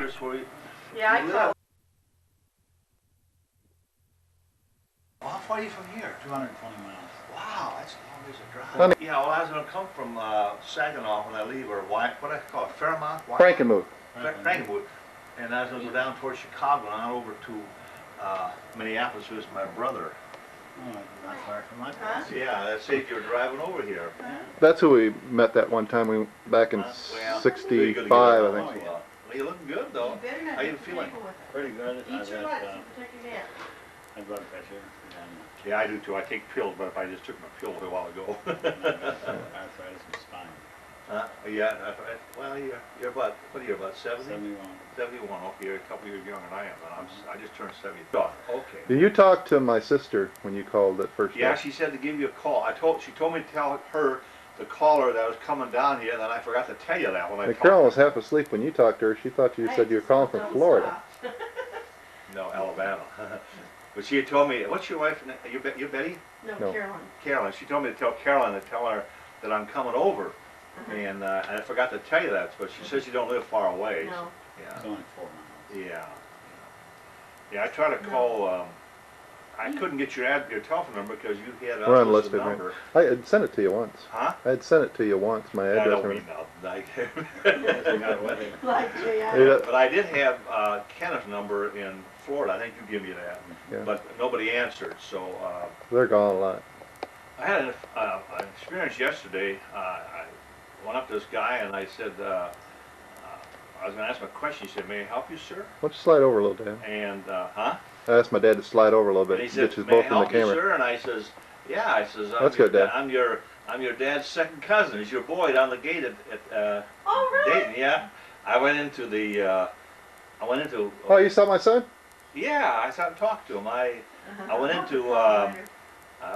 kilometers where you Yeah, I live. call. Well, how far are you from here? 220 miles. Wow, that's a long ways to drive. Yeah, well, I was going to come from Saginaw when I leave, or what do I call it, Fairmont? Frankenmuth. Frankenmuth. And I was going to go down towards Chicago and on over to Minneapolis with my brother. Oh, not far from my place. Yeah, that saved you driving over here. That's who we met that one time. We back in Well, '65, I I think. think. Well, you're looking good though. You better not How you get feeling? people with it. Pretty good. Eat your nuts and protect your neck. My blood pressure and Yeah, I do too. I take pills, but I just took my pill a while ago. arthritis in spine. Yeah, well, you're about, what are you, about 70? 71. 71, okay, you're a couple years younger than I am, and I just turned 70. Oh, okay. Did you talk to my sister when you called that first Yeah, day? she said to give you a call. She told me to tell her, the caller, that I was coming down here, and then I forgot to tell you that when I And talked. Carolyn was half asleep when you talked to her. She thought you said you were calling from Florida. No, Alabama. But she had told me, what's your wife, you Betty? No. Carolyn. Carolyn. She told me to tell Carolyn to tell her that I'm coming over. And I forgot to tell you that, but she says you don't live far away. No. Yeah. It's only 4 miles. Yeah. Yeah, I tried to call, I couldn't get your telephone number because you had We're a unlisted, number. right? I had sent it to you once. Huh? I had sent it to you once, my I address. don't and mean everything. nothing. Like Yeah. But I did have Kenneth's number in Florida. I think you gave me that. Yeah. But nobody answered, so They're gone a lot. I had an experience yesterday. I went up to this guy and I said, I was going to ask him a question. He said, may I help you, sir? Why don't you slide over a little, Dad? And, huh? I asked my dad to slide over a little And bit. he said, Get you may I both in the help you, camera. sir? And I says, yeah. I says, That's good, Dad. I'm your dad's second cousin. He's your boy down the gate at Oh, really? Dayton, yeah. I went into Oh, you saw my son? yeah, I sat and talked to him. I went into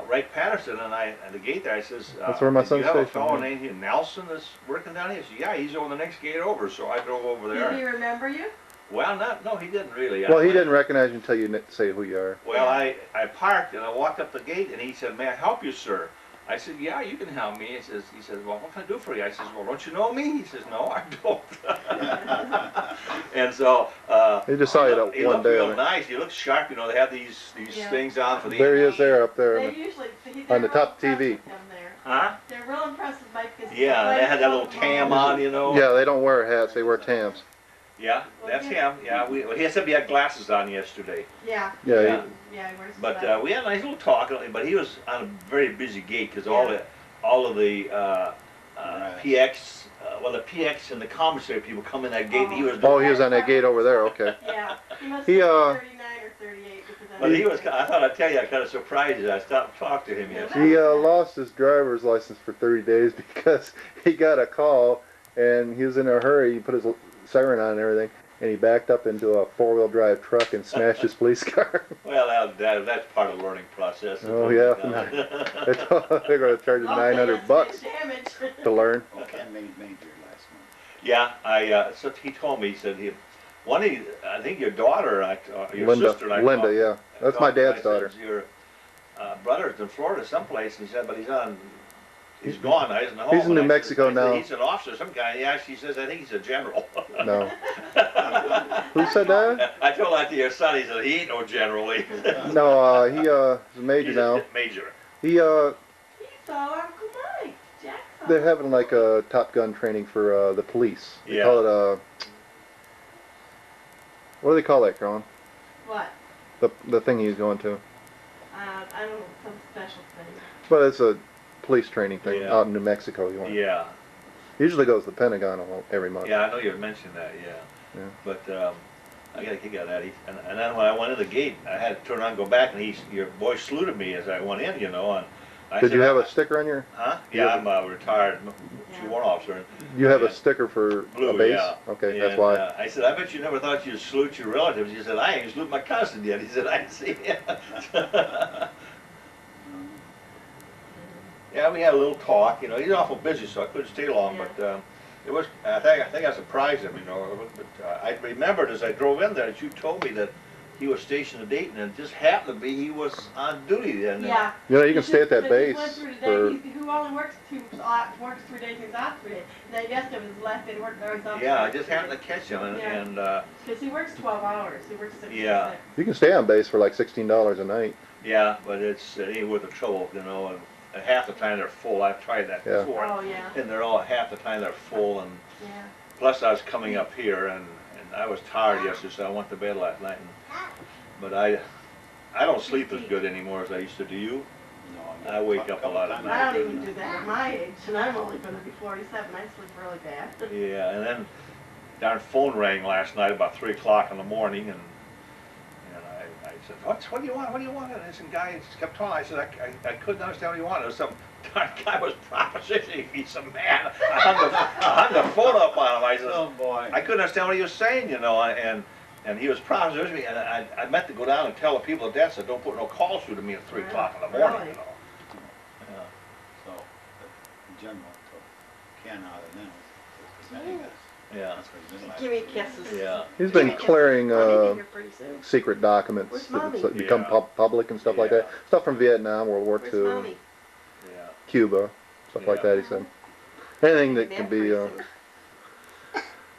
Wright Patterson, and at the gate there, I says, That's where my "Do son's you have a stationed, fellow yeah. named here, Nelson that's working down here?" He said, "Yeah, he's over the next gate over." So I drove over Did there. he remember you? Well, no, he didn't really. Well, he didn't recognize you until you say who you are. Well, I parked and I walked up the gate, and he said, "May I help you, sir?" I said, "Yeah, you can help me." He says, "Well, what can I do for you?" I says, "Well, don't you know me?" He says, "No, I don't." And so He just saw you that he one looked day. real nice. He looked sharp. You know, they have these Yeah. things on for the. There he is there up there. They usually, on the top TV. Huh? They're real impressed with Mike because Yeah, they had that little tam on, you know. Yeah, they don't wear hats, they wear tams. Yeah, that's him. Yeah, he said he had glasses on yesterday. Yeah. Yeah, Yeah. Yeah, he wears But glasses. we had a nice little talk, but he was on a very busy gate because all of the PX, well, the PX and the commissary people come in that gate. And he was. Oh, he was on that gate over there, okay. Yeah, he must He, be 39 or 38 because But he was. I thought I'd tell you. I kind of surprised you. I stopped and talked to him yesterday. He lost his driver's license for 30 days because he got a call and he was in a hurry. He put his siren on and everything, and he backed up into a four-wheel drive truck and smashed his police car. Well, that's part of the learning process. Oh, yeah. They're going to charge you $900 to learn. Well, Ken made major last month. Yeah, so he told me. He said I think your daughter, your Linda, sister, and I Linda, talked- yeah. That's my dad's daughter. Your brother's in Florida someplace, and he said, but he's gone. I isn't home. He's in And New I Mexico said, now. He's an officer, some guy. Yeah, she says, I think he's a general. No. Who said that? I told that to your son. He said, he ain't no general. No, he is a major He's now. a major. He, He saw Uncle Mike. Jack saw they're him. having like a Top Gun training for the police. They Yeah. call it what do they call that, Colin? What? The thing he's going to. I don't know, some special thing. But it's a police training thing Yeah. out in New Mexico. You want. Yeah. Usually goes to the Pentagon every month. Yeah, I know you mentioned that. Yeah. Yeah. But I got a kick out of that. And then when I went in the gate, I had to turn around and go back, and your boy saluted me as I went in. You know, and I Did said, you have a sticker on your? Huh? you Yeah, have I'm a retired warrant officer. You have Yeah. a sticker for Blue, a base? yeah. Okay, And, that's why. I said, I bet you never thought you'd salute your relatives. He said, I ain't salute my cousin yet. He said, I didn't see him. Yeah, we had a little talk. You know, he's awful busy, so I couldn't stay long. Yeah. But it was. I think I surprised him. You know, but I remembered as I drove in there that you told me that he was stationed at Dayton, and it just happened to be he was on duty then. Yeah. You know, you can stay at that He base went through for. today. Who only works works 3 days, he's off 3 days. And then yesterday was his last day to work, there he's off. Yeah, I just happened to catch him, Yeah. and Because he works 12 hours, he works 6 Yeah. to 6. You can stay on base for like $16 a night. yeah, but it ain't worth the trouble, you know, and half the time they're full. I've tried that Yeah. before. Oh, yeah, And they're all, half the time they're full, and yeah. plus I was coming up here, and I was tired yesterday, so I went to bed last night, but I don't sleep as good anymore as I used to. Do you? No, I wake up a lot at I don't even do that at my age, and I'm only gonna be 47, I sleep really bad. Yeah, and then darn phone rang last night about 3 o'clock in the morning, and I said, what do you want? What do you want? And some guy just kept talking. I said, I couldn't understand what he wanted. Some darn guy was propositioning me, some man. I hung the phone up on him. I said, Oh, boy. I couldn't understand what he was saying, you know, and he was propositioning me, and I meant to go down and tell the people at that, said, don't put no calls through to me at 3 o'clock in the morning, Really? you know. Yeah. So, in general, so Ken out of them, it's the Yeah. That's what he's been like. Give me kisses. Yeah. He's been clearing I'll be here pretty soon. secret documents Where's that Mommy? that become Yeah. public and stuff like that. Yeah. Stuff from Vietnam, World War Where's II, Mommy? Yeah. Cuba, stuff like Yeah. that. He said anything that Nap can be. pretty soon.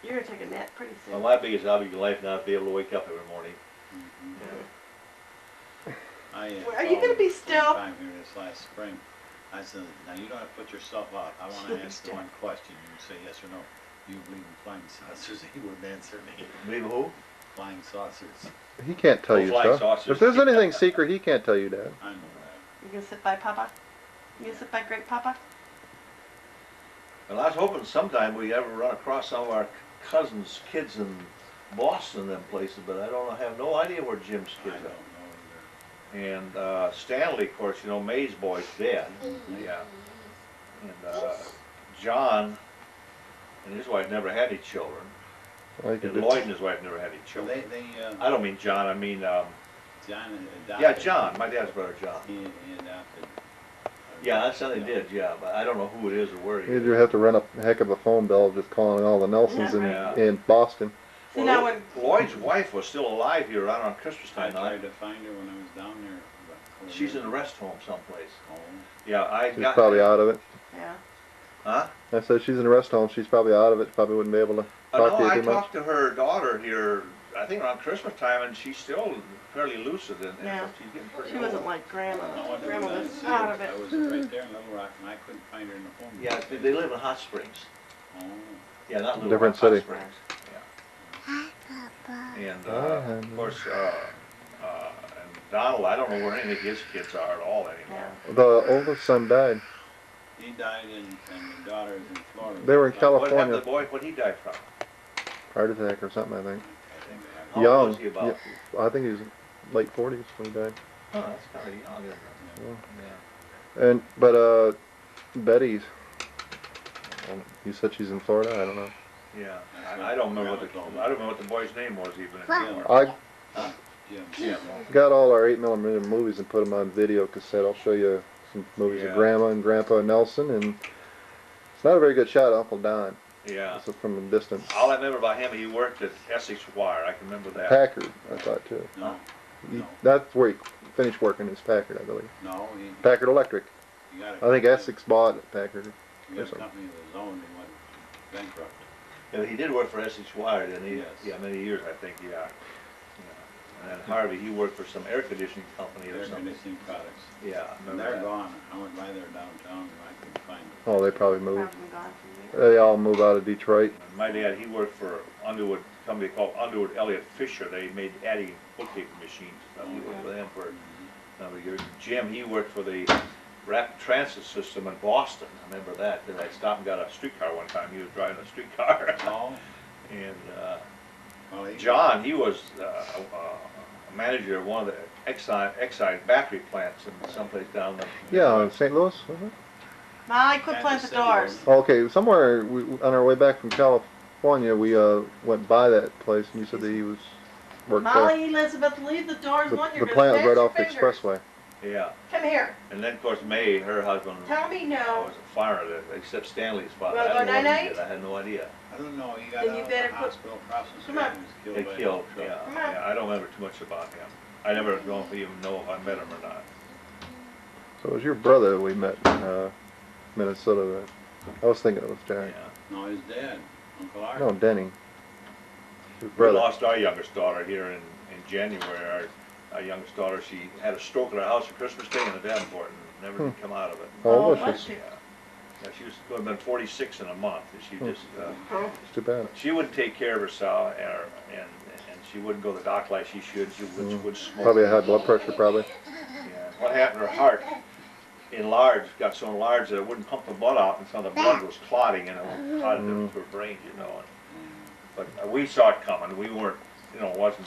You're gonna take a nap pretty Well, soon. my biggest hobby in life now is to be able to wake up every morning. Mhm. Yeah. Are you gonna be still? Time here this last spring. I said, now you don't have to put yourself out. I want to ask you one question. You say yes or no. Do you believe in flying saucers? He wouldn't answer me. Believe who? Flying saucers. He can't tell Oh, you flying stuff. saucers. If there's anything secret, he can't tell you that. I know that. You gonna sit by Papa? You gonna sit by Great Papa? And I was hoping sometime we ever run across some of our cousins' kids in Boston, them places, but I don't know, have no idea where Jim's I kids don't are. know And Stanley, of course, you know, May's boy's dead. Yeah. And John and his wife never had any children. Well, you can And do- Lloyd and his wife never had any either. children. They I don't mean John, I mean, John adopted. yeah, John, my dad's brother, John. He adopted. Yeah, that's how they did, yeah, but I don't know who it is or where he You'd is. have to run a heck of a phone bill just calling all the Nelsons Yeah. in Boston. See now when Lloyd's wife was still alive here around on Christmas I time. tried to find her when I was down there. about 4 She's in years a ago. rest home someplace. Oh. Yeah, I She's got. probably out of it. yeah. Huh? I said she's in a rest home. She's probably out of it. Probably wouldn't be able to talk No, to you I too much. talked to her daughter here, I think around Christmas time, and she's still fairly lucid, and Yeah. she's getting pretty She old. wasn't like Grandma. I wonder Grandma when I was see out her. of it. I was right there in Little Rock and I couldn't find her in the phone. Yeah, they live in Hot Springs. Oh. Yeah, not Little Different Rock, Hot city. Springs. Hi, Papa. Yeah. And Hi, of course, and Donald, I don't know where any of his kids are at all anymore. Yeah. The oldest son died. He died and the daughter is in Florida. They were in What California. happened to the boy? What he died from? Heart attack or something, I think. I think they How have- old Young. was he about? I think he was late 40s when he died. Oh, that's kind of young, isn't it? Yeah. And but Betty's. You said she's in Florida. I don't know. Yeah, I don't remember what the boy's name was even anymore. I Jim. Yeah. got all our 8mm movies and put them on video cassette. I'll show you some movies Yeah. of Grandma and Grandpa Nelson, and it's not a very good shot of Uncle Don. Yeah. This is from a distance. All I remember about him, he worked at Essex Wire. I can remember that. Packard, I thought too. No, No. That's where he finished working, is Packard, I believe. no, Packard Electric. he got a I think company- Essex bought it, Packard. He got a company of his own, he went bankrupt. Yeah, he did work for Essex Wire, didn't he? Yes. Yeah, many years, I think, yeah. And then Harvey, he worked for some air conditioning company or Air something. conditioning products. Yeah, I And remember they're that. gone. I went by there downtown and I couldn't find them. Oh, they probably moved. Probably gone from there. They all move out of Detroit. My dad, he worked for Underwood, a company called Underwood Elliott Fisher. They made adding bookkeeping machines. He worked for them for a number of years. Jim, he worked for the rapid transit system in Boston. I remember that. Then I stopped and got a streetcar one time. He was driving a streetcar. Oh, And well, he. John, he was a manager of one of the Exide battery plants in someplace down there. Yeah, St. Louis, was it? Molly, quit playing Kansas the City doors. was- Okay, somewhere on our way back from California, we went by that place, and you said that he was worked there. Molly, Elizabeth, leave the doors The, one. the You're plant was gonna right smash off the your fingers. expressway. Yeah, Come here. and then of course May, her husband, Tell me no. was a fireman, except Stanley's father. Wanna I go had no idea. night-night? I had no idea. I don't know, he got Then out you of better the put- hospital across the street Come on. and was killed They by a killed, truck. yeah, Come on. yeah, I don't remember too much about him. I never don't even know if I met him or not. So it was your brother we met in Minnesota. Right? I was thinking it was Yeah. Jack. No, his dad, Uncle Art. No, Denny. His We brother. lost our youngest daughter here in January. Our youngest daughter, she had a stroke at our house on Christmas Day in the Davenport and never did come out of it. How old was bless she? you. Yeah. Yeah, she was would have been 46 in a month, and she just Oh, It's too bad. she wouldn't take care of herself, and she wouldn't go to the doctor like she should. She would smoke. Probably a high blood pressure, probably. Yeah. What happened? Her heart enlarged, got so enlarged that it wouldn't pump the blood out, and so the blood was clotting, and it clotted into her brain, you know. But we saw it coming. We weren't, you know, it wasn't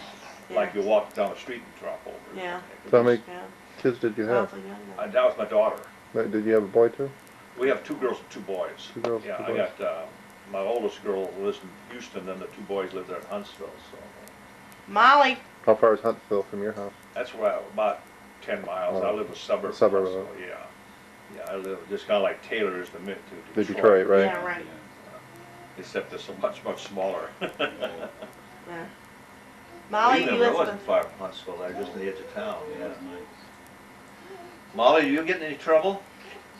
like you walked down the street and drop over. Yeah. So how many yeah. kids did you have? Awfully young though. That was my daughter. Wait, did you have a boy too? We have 2 girls and 2 boys. 2 girls, Yeah, 2 I boys. got, my oldest girl lives in Houston, then the 2 boys live there in Huntsville, so. Molly. How far is Huntsville from your house? That's where about 10 miles. I Oh. live in a suburb. A suburb, so, yeah. Yeah, I live just kind of like Taylor is to The Detroit, right? Yeah, right. Except it's so much, much smaller. Yeah. Molly, Even you though it listen wasn't to. far from Huntsville, there, just on the edge of town, yeah. That's nice. Molly, you getting in any trouble?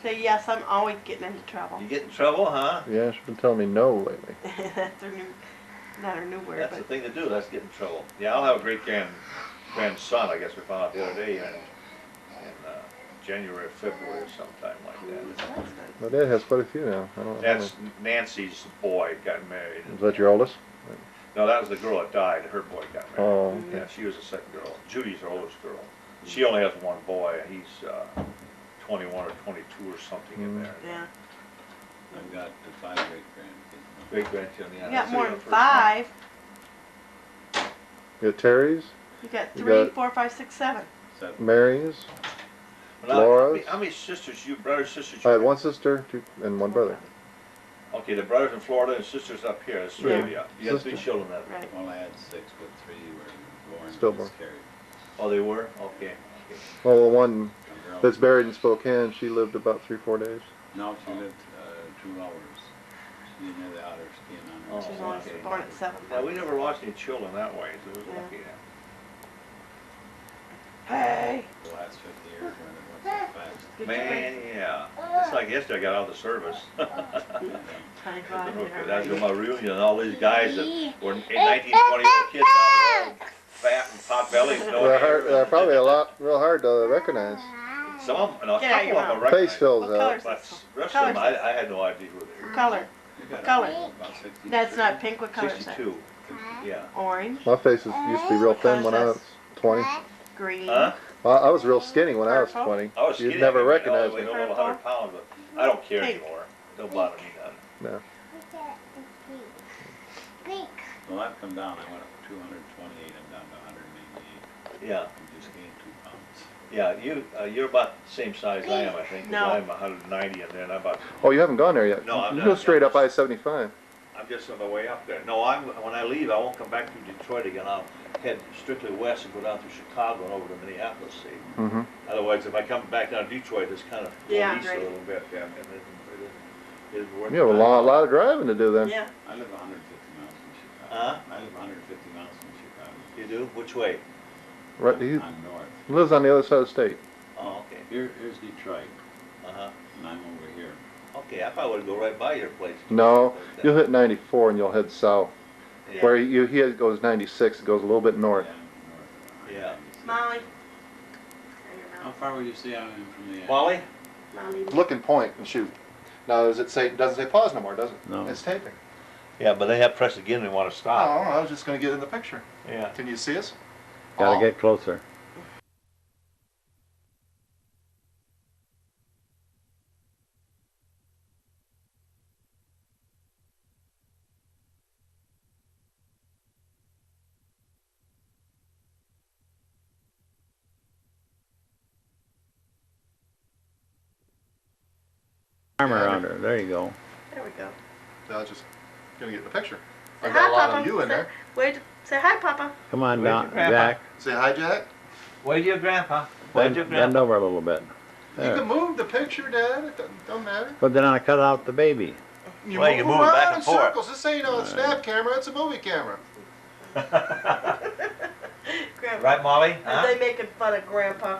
Say yes, I'm always getting into trouble. You get in trouble, huh? Yeah, she's been telling me no lately. That's her new, not her new word, That's the but thing to do, let's get in trouble. Yeah, I'll have a great grandson, I guess we found out the other day, in January or February or sometime like that. that's good. My dad has quite a few now. I don't know. That's Nancy's boy got married. Is that your oldest? No, that was the girl that died, her boy got married. Oh, okay. Yeah, she was the second girl. Judy's her oldest girl. She only has 1 boy, and he's 21 or 22 or something in there. Yeah. I've got the 5 great-grandkids. Great grandchildren, yeah. You that's got more the than first 5. You got Terry's, You got You 3, got- 4, 5, 6, 7. 7. Mary's. one. Now, Laura's. how many sisters, you brothers, sisters? I you had 1 sister, 2, and 1 brother. Okay, the brothers in Florida and sisters up here, there's 3 of you. You got 3 Sister. children then? Right. Well, I had 6, but 3 were born Stillborn. miscarried. Oh, they were? Okay. Well, the one A girl- that's buried in Spokane, she lived about 3-4 days. No, she lived 2 hours. She didn't have the outer skin on her. Oh, She's only okay. born at 7. Yeah, we never lost any children that way, so it was Yeah. lucky. Hey. The last 50 years when it went so fast. Good Man, yeah. It's like yesterday I got out of the service. Time flies, you know, That's right? my reunion, and all these guys that were 19, 20 year old kids now, they're all fat and pot bellies, no They're, hair. hard, they're probably real hard to recognize. Some of them, and a Get out couple your of them I mouth. recognized. Face fills What out. color is But this? the rest Color of them, is I had no idea who they were. Color. You got color? About 60. That's not pink. What color is that? 62, yeah. Orange, My face used to be real thin when I was 20. green. Huh? Well, I was real skinny when I was Purple? 20. I was You'd skinny. never I recognize weighed me. over 100 pounds, but I don't care Pink. anymore. Don't bother me none. No. Well, I've come down. I went up 228. I'm down to 188. Yeah, I just gained 2 pounds. yeah, you're about the same size I am, I think. 'Cause No. I'm 190 and then I'm about, Oh, you haven't gone there yet? No, I'm You not. go straight up I-75. I'm just on my way up there. No, when I leave, I won't come back through Detroit again. I'll head strictly west and go down through Chicago and over to Minneapolis, see. Mm-hmm. Otherwise, if I come back down to Detroit, it's kind of Yeah, east a right. little bit, yeah, and it isn't worth You have a the lot of driving to do then. Yeah. I live 150 miles from Chicago. Huh? I live 150 miles from Chicago. You do? Which way? Right, he I'm north. lives on the other side of the state. Oh, okay. Here's Detroit, Uh-huh. and I'm over here. Okay, I probably would go right by your place. No, you'll hit 94 and you'll head south. Yeah. Where he goes 96, it goes a little bit north. Yeah, Yeah. Molly. How far would you say I am from the? Molly? Molly. Look and point and shoot. Now, doesn't say pause no more, does it? No. It's taping. Yeah, but they have to press again and want to Oh, stop. I was just going to get in the picture. Yeah. Can you see us? Gotta get closer. Arm around her. There you go. There we go. I was just going to get in the picture. Say I've hi, got a lot Papa. of you in Say- there. Wait. Say hi, Papa. Come on Where's down, your grandpa? Jack. Say hi, Jack. Where's your grandpa? Why'd you, Bend Grandpa? over a little bit. You There. can move the picture, Dad. It don't matter. But then I cut out the baby. You Well, you move move it around back in and forth. circles. This ain't a snap camera. It's a movie camera. Grandpa. Right, Molly? Are they making fun of Grandpa?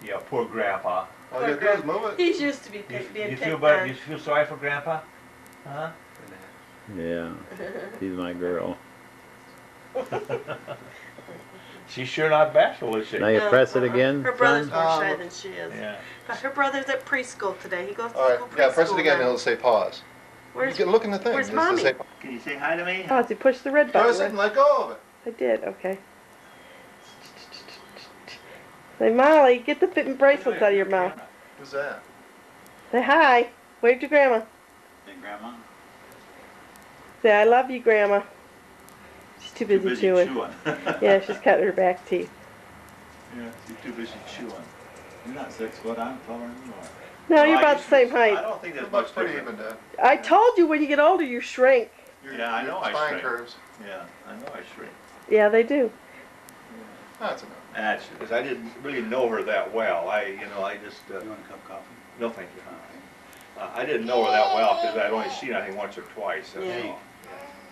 Yeah, poor Grandpa. All you gotta do is move it. He's used to be You, being you picked feel bad? on. You feel sorry for Grandpa? Huh? Yeah, she's my girl. She's sure not bashful, is she? Now you No, press it again, Her brother's son? more shy Um, than she is. Yeah. But her brother's at preschool today. He goes to All right. school preschool Yeah, press it again and now. it'll say pause. Where's, You can look in the thing. where's This will Mommy? say- Can you say hi to me? Pause. You push the red Press it button. and let go of it. I did. Okay. Say, Molly, get the bracelets out of your mouth. Who's that? Say hi. Wave to Grandma. Hey, Grandma? Say, I love you, Grandma. She's too busy, chewing. Yeah, she's cutting her back teeth. Yeah, she's too busy chewing. You're not 6 foot, I'm taller than you are. No, you're I about the used to- same I height. don't think there's It looks much pretty difference. even, Dad. I told you when you get older, you shrink. Yeah, I know I Spine shrink. curves. Yeah, I know I shrink. Yeah, they do. That's enough. That's because I didn't really know her that well. I just You want a cup of coffee? no, thank you. I didn't know her that well because I'd only seen her, I think, once or twice. That's Yeah. all.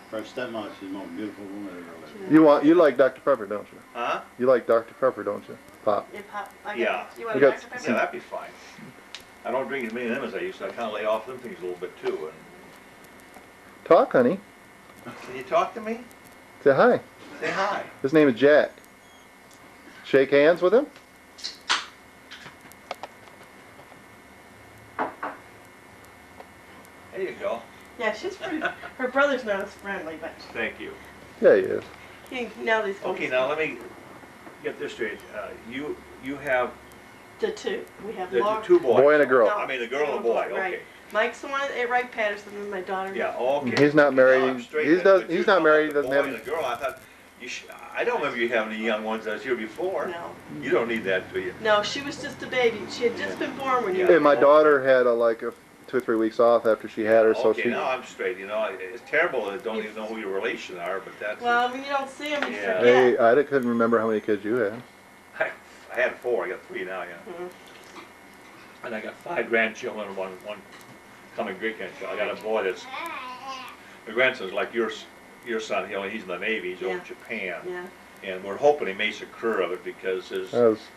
For a stepmother, she's the most beautiful woman I've ever lived. You like Dr. Pepper, don't you? Huh? You like Dr. Pepper, don't you? Pop. Yeah, Pop. I got, Yeah. You want We a got Dr. Pepper? Yeah, that'd be fine. I don't drink as many of them as I used to. I kind of lay off them things a little bit too. Talk, honey. Can you talk to me? Say hi. Say hi. His name is Jack. Shake hands with him. There you go. Yeah, she's pretty. Her brother's not as friendly, but Thank you. Yeah, he is. now these. Okay, now let me get this straight. You have The two. We have the Laura. two boys. Boy and a girl. I mean, the girl and the boy. Right. Okay. Mike's the one at Wright Patterson, and my daughter. Yeah. Okay. He's not married. Now I'm straight He's then, does- but he's you're not talking married, about he the doesn't boy have- and the girl. I thought I don't remember you having any young ones that was here before. No. You don't need that, do you? No, she was just a baby. She had just been born when you. Yeah. were And my born. daughter had like a 2 or 3 weeks off after she had her, so Okay, she. now I'm straight. You know, it's terrible that I don't even know who your relations are, but that's. Well, when you don't see them, you Yeah. forget. Hey, I couldn't remember how many kids you had. I had 4. I got 3 now. Yeah. Mhm. And I got 5 grandchildren, one coming great grandchild. I got a boy that's the grandson's like your son. He's in the Navy. He's over in Yeah. Japan, Yeah, and we're hoping he makes a career of it because his.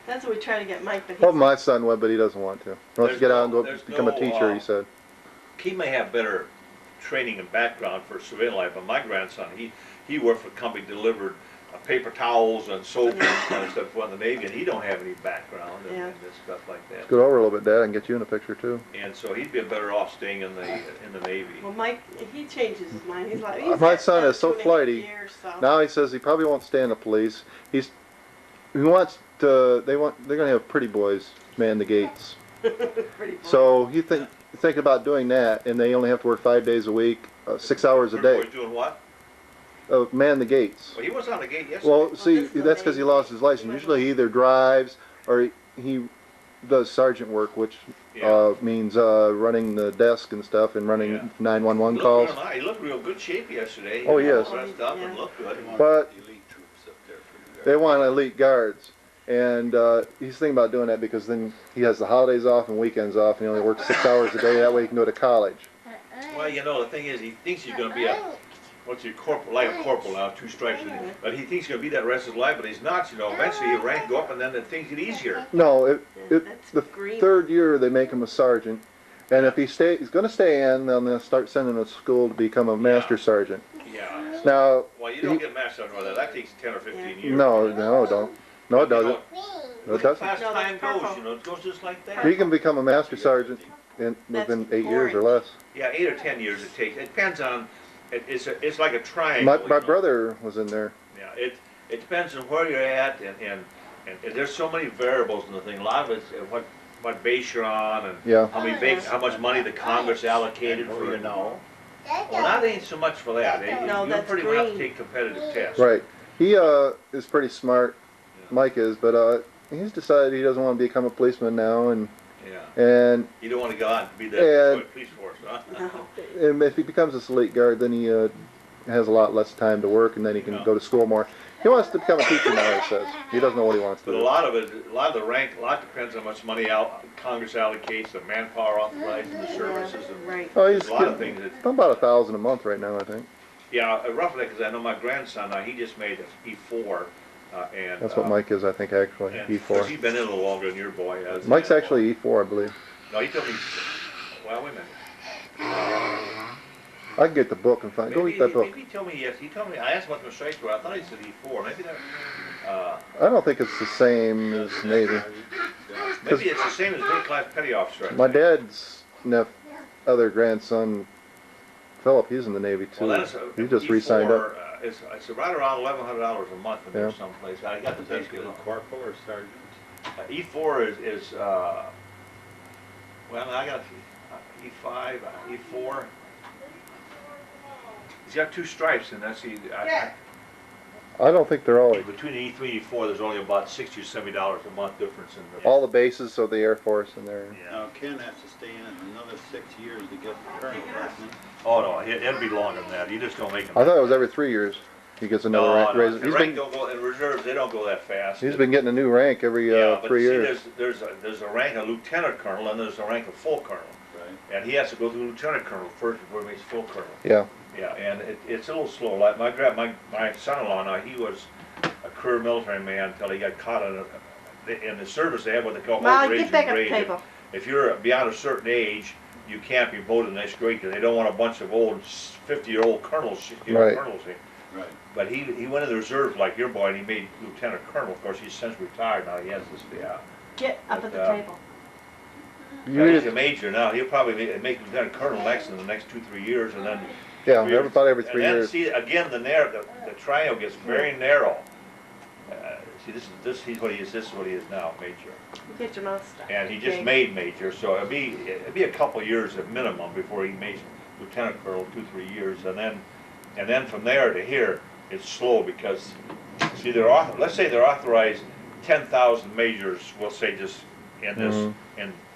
that's what we try to get Mike, but he's. Well, my son would, but he doesn't want to. He wants to There's get out and no- go there's become a no, teacher, he said. He may have better training and background for civilian life, but my grandson, he worked for a company, delivered paper towels and soap and kind of stuff for the Navy, and he don't have any background and, Yeah. and stuff like that. Scoot over a little bit, Dad. I can get you in a picture too. And so he'd be better off staying in the Navy. Well, Mike, he changes his mind. He's like. My son is so flighty. So. Now he says he probably won't stay in the police. He wants to. They're gonna have pretty boys man the gates. Pretty boy. So he thinking about doing that, and they only have to work 5 days a week, 6 hours a Your day. boy's doing what? Man the gates. Well, he was on the gate yesterday. Well, see, this is the that's because he main- lost his license. Usually he either drives or he does sergeant work, which Yeah. means running the desk and stuff and running Yeah. 911 He calls. looked real nice. He looked real good shape yesterday. Oh, You know, yes. dressed up and Yeah. looked good. But Elite troops up there for you they guys. want elite guards. And he's thinking about doing that because then he has the holidays off and weekends off, and he only works 6 hours a day. That way he can go to college. Well, you know, the thing is, he thinks he's going to be what's he, corporal, like a corporal now, 2 stripes. But he thinks he's going to be that rest of his life, but he's not, you know. Eventually he'll rank go up and then the things get easier. No, That's the green. 3rd year they make him a sergeant. And if he's going to stay in, then they'll start sending him to school to become a master sergeant. Yeah. Now, Well, you don't get master sergeant with that. That takes 10 or 15 years. no, don't. No, it You know, doesn't. No, it as doesn't. fast No, that's time goes, purple. you know, it goes just like that. He can become a master sergeant within 8 years or less. Yeah, 8 or 10 years it takes. It depends on. It's like a triangle. My you know. brother was in there. Yeah, it depends on where you're at, and there's so many variables in the thing. A lot of it's what base you're on, and Yeah. how much money the Congress allocated Who for you it. know. Well, that ain't so much for that. No, You that's pretty much have to green. take competitive tests. Right. He is pretty smart. Mike is, but he's decided he doesn't want to become a policeman now, and Yeah. You don't want to go out and be the And- Detroit police force, huh? No. if he becomes a elite guard, then he has a lot less time to work, and then he can Yeah. go to school more. He wants to become a teacher now, he says. He doesn't know what he wants to But a do. lot of it, a lot of the rank, a lot depends on how much money Congress allocates, the manpower authorized, and the services, and Right. Oh, he's there's a lot of getting things that, about 1,000 a month right now, I think. yeah, roughly, because I know my grandson, he just made an E4, and. That's what Mike is, I think, actually, And, of course, he's E4. been in a little longer than your boy has. Mike's actually E4, I believe. No, he told me, well, wait a minute. I can get the book and find, go Maybe, get that book. maybe he told me, yes, he told me, I asked him what the stripes were, I thought he said E4, maybe that, I don't think it's the same as Navy. maybe it's the same as middle class petty officer. My dad's other grandson, Philip, he's in the Navy too. Well, that is He just re-signed up. It's right around $1,100 a month in there Yeah. someplace. I got the Is that basically. a corporal or sergeant? E4 is well, I got E5, E4. He's got two stripes, and that's I don't think they're all, between the E3 and E4. There's only about $60 or $70 a month difference in the. all the bases of the Air Force in there. Yeah. Now, Ken has to stay in another 6 years to get the colonel, doesn't he? Oh no, it'll be longer than that. You just don't make him. I thought it was every 3 years. He gets another No, rank no, raise. the He's rank been, don't go in reserves. They don't go that fast. he's been getting a new rank every but 3 see, years. there's a rank of lieutenant colonel, and there's a rank of full colonel, Right. and he has to go through lieutenant colonel first before he makes full colonel. Yeah, Yeah, and it's a little slow. Like my son-in-law now, he was a career military man until he got caught in the service. They have what they call Molly, grades get back and at the grades. table. If you're beyond a certain age, you can't be voted next grade because they don't want a bunch of old 50-year-old colonels, Right. colonels here. Right. But he went in the reserves like your boy, and he made lieutenant colonel. Of course, he's since retired now. He has this, Get up at the But, table. you he's a need, major now. He'll probably make lieutenant colonel next in the next 2-3 years, and then. yeah, about every 3 And then, years. see, again, the triangle gets very narrow. See, he's what he is. This is what he is now, major. Get your mouth stuck. And he just Okay. made major, so it'd be a couple years at minimum before he makes lieutenant colonel, 2-3 years, and then from there to here, it's slow because, see, let's say they're authorized 10,000 majors, we'll say just in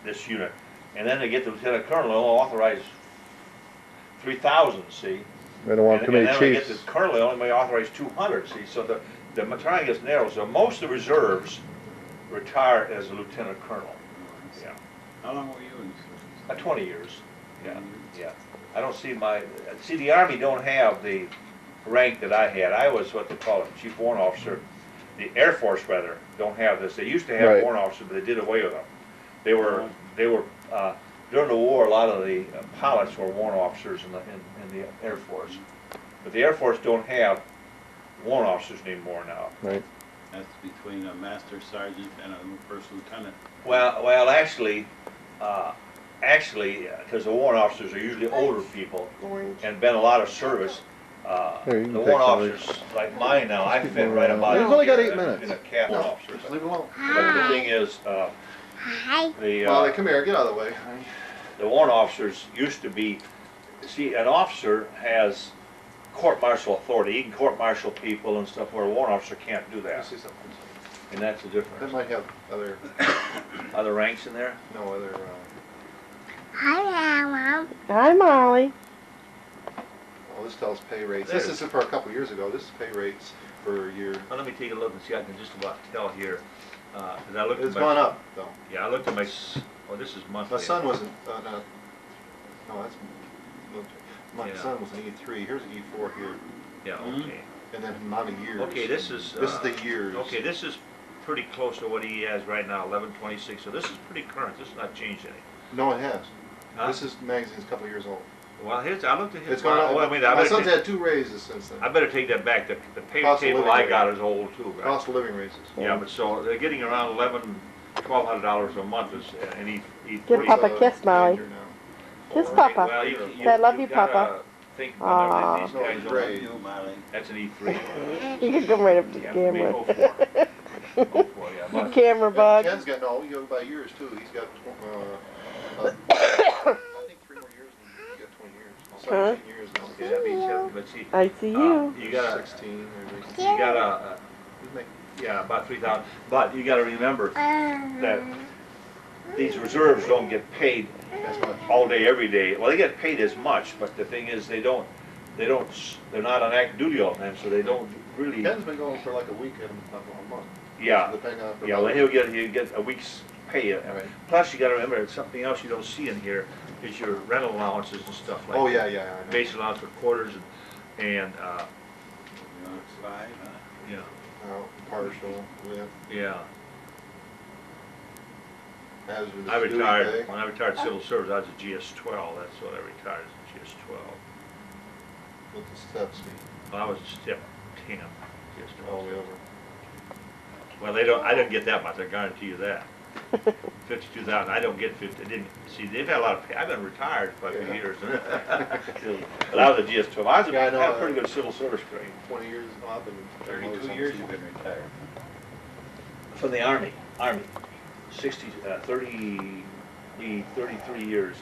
this unit, and then they get to lieutenant colonel, they'll authorize 3,000, see? They don't want too many And then when they get chiefs. to colonel, they only may authorize 200, see? So the triangle gets narrow, so most of the reserves retire as a lieutenant colonel. Yeah, How long were you in the service? 20 years. Yeah, yeah. I don't see the Army don't have the rank that I had. I was what they call a chief warrant officer. The Air Force, rather, don't have this. They used to have Right. warrant officers, but they did away with them. They were during the war, a lot of the pilots were warrant officers in the Air Force. But the Air Force don't have warrant officers anymore now. Right. That's between a master sergeant and a first lieutenant. Well, actually, because the warrant officers are usually older people Orange. and been a lot of service. Here, you can The take warrant some of officers, like mine now, I fit right about. He's only got 8 in minutes. a captain officer. Just leave it alone. But the thing is, Hi. Molly, come here, get out of the way. the warrant officers used to be, see, an officer has court-martial authority. He can court-martial people and stuff, where a warrant officer can't do that. And that's the That difference. might have other, Other ranks in there? no other, Hi, Mom. Hi, Molly. well, this tells pay rates. There. This is for a couple years ago. This is pay rates for a year. Well, let me take a look and see, I can just about tell here. 'Cause I looked at It's my- gone up, though. Yeah, I looked at oh, this is monthly. My son wasn't, no, that's, my Yeah. son was an E3. Here's an E4 here, Yeah, okay. and then amount of years. Okay, this is. This is the years. Okay, this is pretty close to what he has right now, 1126, so this is pretty current, this has not changed any. No, it has. Huh? This is, magazine's a couple years old. Well, I looked at his. It's gone up. Well, I mean, My son's had 2 raises since then. I better take that back, the pay Cost of table living I rate. got is old too, right? Cost of living raises. Yeah, but so, they're getting around $1,200 a month is, and E3. Give Papa a kiss, Molly. Major now. Kiss Well, Papa. you- Say, "I love you, gotta Papa." Think about these Aw. guys, No, don't- great. You, Molly. that's an E3. You can come right up to the Yeah, for me, camera. go for it. Go for it, yeah. You But- camera bug. Ken's got, no, you go by years too. He's got, I think 3 more years and he's got 20 years. Huh? 17 years now. Okay, that means, but see, I see you. you gotta, 16 maybe. you gotta, He's making- yeah, about 3,000, but you gotta remember that these reserves don't get paid That's much. all day, every day. Well, they get paid as much, but the thing is, they're not on active duty all the time, so they don't really, Ken's been going for like a week and a month. yeah, Depending on. yeah, well, he'll get a week's pay. Right. Plus, you gotta remember, something else you don't see in here is your rental allowances and stuff like. Oh, yeah, I know. Base allowance for quarters and, You know, it's 5, huh? yeah, Oh, partial, with, yeah. hazardous I duty retired, pay. when I retired civil service, I was a GS-12, that's what I retired, as a GS-12. With the step speed, Well, I was step 10, all the way GS-12. over. Well, I didn't get that much, I guarantee you that. 52,000, I don't get 50, I didn't, see, they've had a lot of pay, I've been retired for a few Yeah. years. But I was a GS-12, I was Yeah, I know, had a pretty good civil service training. 20 years, well, I've been. 32 years you've been retired. From the Army, 33 years,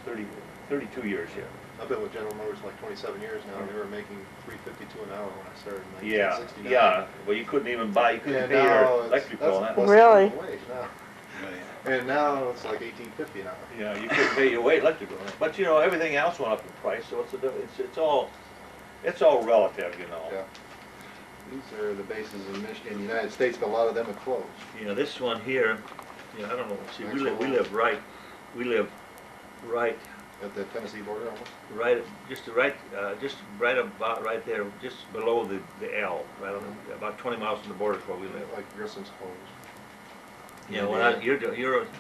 32 years, yeah. I've been with General Motors like 27 years now, and they were making $3.52 an hour when I started in Yeah, 1969. yeah, well, you couldn't even buy, you couldn't Yeah, pay now your it's- electric bill on that's that. less than Really? the wage now. Really. And now it's like $18.50 an hour. Yeah, you couldn't pay your way electric bill on it. But, you know, everything else went up in price, so it's all relative, you know. Yeah. These are the bases in Michigan, the United States, but a lot of them are closed. You know, this one here, you know, I don't know, see, we Actual live right, At the Tennessee border almost? just right about right there, just below the L, right on the, about 20 miles from the border is where we live. Like Grissom's closed. Yeah, well, you're,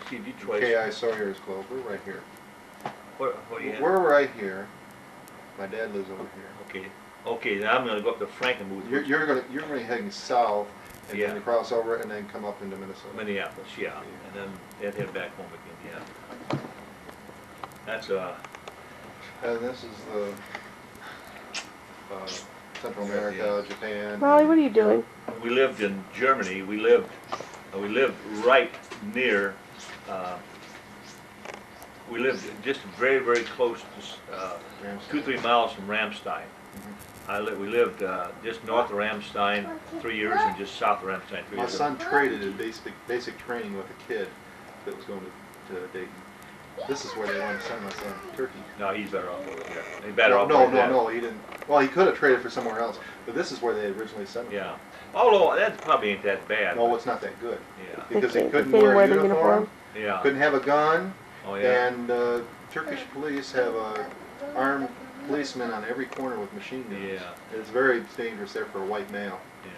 see, Detroit, K.I. Sawyer is closed, we're right here. what do you have? We're right here. My dad lives over here. Okay, now I'm gonna go up to Frankenmuth, You're gonna be heading south, and Yeah. then cross over, and then come up into Minnesota. Minneapolis, yeah, and then they'd head back home again, yeah. That's, And this is the, Central America, Japan. Molly, what are you doing? when we lived in Germany, we lived right near, we lived just very, very close to, Ramstein. 2-3 miles from Ramstein. We lived just north of Ramstein 3 years and just south of Ramstein 3 My years. son traded in basic training with a kid that was going to Dayton. This is where they wanted to send my son, Turkey. No, he's better off over here. He's better off No, over there. he didn't. Well, he could have traded for somewhere else, but this is where they originally sent him. Yeah. Although, that probably ain't that bad. No, it's not that good. Yeah. Because he They couldn't can't wear a the uniform, Yeah. couldn't have a gun, Oh, yeah. and Turkish police have armed policemen on every corner with machine guns. Yeah. It's very dangerous there for a white male. Yeah.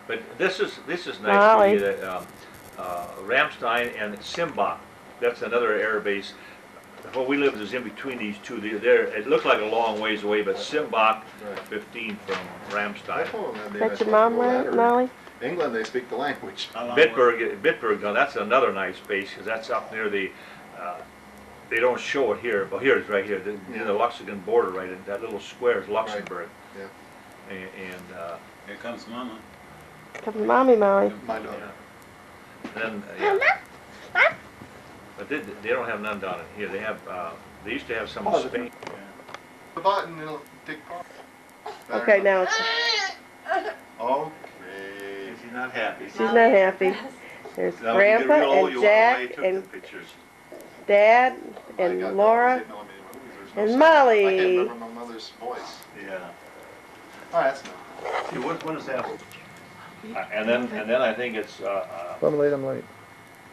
But this is nice for Molly. you that Ramstein and Simbach, that's another air base. Where we lived is in between these two. It looked like a long ways away, but Simbach, Right. 15 from I Ramstein. told him that That's your mom, Molly? England, they speak the language. How long were- Bitburg, now that's another nice base because that's up near the. They don't show it here, but here it's right here, near the Luxembourg border, right in that little square is Luxembourg. Yeah. And Here comes Mama. Come mommy, Molly. My daughter. yeah. And then, but they don't have none down in here. They have. They used to have some in Oh, Spain. The button, it'll take. Okay, now it's, Okay. She's not happy. she's not happy. There's Grandpa and Jack and Dad and Laura and Molly. I can't remember my mother's voice. Yeah. Oh, that's not. See, what is that? And then I think it's. I'm late.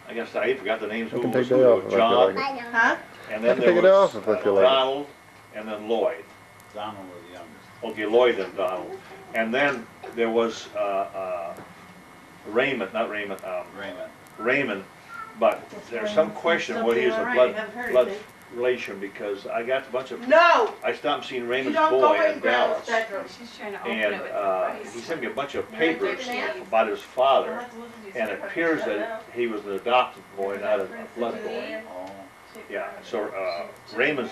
I guess I forgot the names. I Who can was take who? day There off was if I feel John, like it. Huh? and I then can there take it was off if I feel like it. Donald, and then Lloyd. Donald was the youngest. Okay, Lloyd and Donald. And then there was Raymond, not Raymond, Raymond. Raymond. But there's some question whether he was a blood relation because I got a bunch of. No! I stopped seeing You Raymond's don't go boy in in Grandma's Dallas. bedroom. She's trying to open And it with the he rice. sent me a bunch of You wanna papers take a nap? about his father. And it appears that he was an adopted boy, not a blood boy. Oh. Yeah, so Raymond's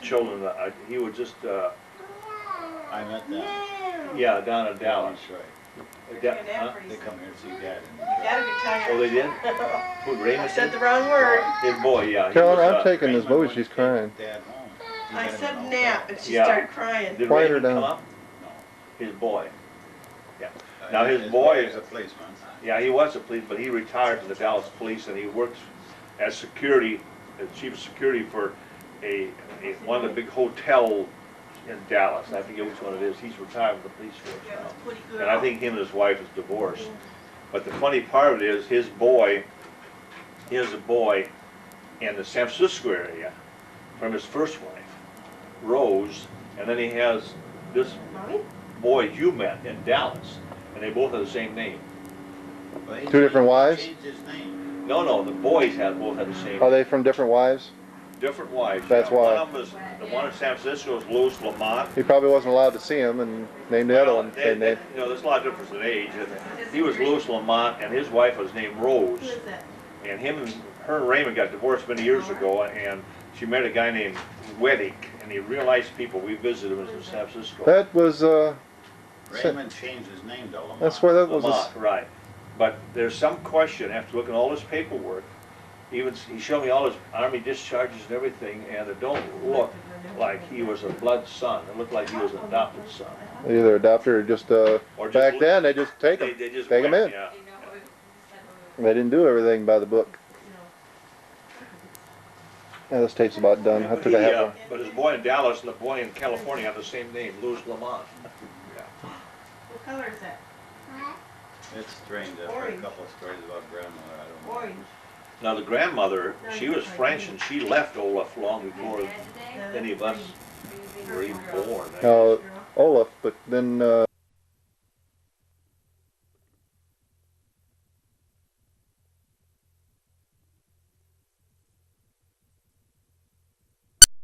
children, he would just, I met them. yeah, down in Dallas. That's right. Huh? They come here to see Dad. Gotta be tired. Oh, they did? Who, I Raymond said did? the wrong word. His boy, yeah. he Carolyn, was, I'm taking this Raymond movie, she's wanted to crying. take Dad home. He I let said him know. nap and she Yeah. started crying. Did Quiet her Raymond come down. up? No. His boy. Now his His boy- was a policeman. Yeah, he was a police, but he retired from the Dallas Police and he works as security, as chief of security for one of the big hotel in Dallas. I forget which one it is. He's retired with the police force Yeah, it was now. pretty good. And I think him and his wife is divorced. But the funny part of it is his boy, he has a boy in the San Francisco area from his first wife, Rose, and then he has this boy you met in Dallas, and they both have the same name. But he Two different wives? Changed his name. No, the boys both have the same Are they from different wives? different wives. That's yeah. why. One of them is, the one in San Francisco is Louis Lamont. He probably wasn't allowed to see him and named the other one the same name. You know, there's a lot of difference in age. And he was Louis Lamont, and his wife was named Rose. Who is that? And her and Raymond got divorced many years ago, and she met a guy named Weddick, and he real nice people. We visited him in San Francisco. That was, Raymond changed his name to Lamont. that's where that was. Lamont, right. But there's some question, after looking at all his paperwork, even, he showed me all his Army discharges and everything, and it don't look like he was a blood son. It looked like he was an adopted son. Either adopted or just, Or just back then, they just take him. They just Take 'em went, in. yeah. They didn't do everything by the book. Yeah, this tape's about done. I took a half one. But his boy in Dallas and the boy in California have the same name, Louis Lamont. Yeah. What color is that? It's strange. I've heard a couple of stories about grandmother. I don't know. Orange. Now the grandmother, she was French and she left Olaf long before No, any of that's us green. were even born. No, Olaf, but then,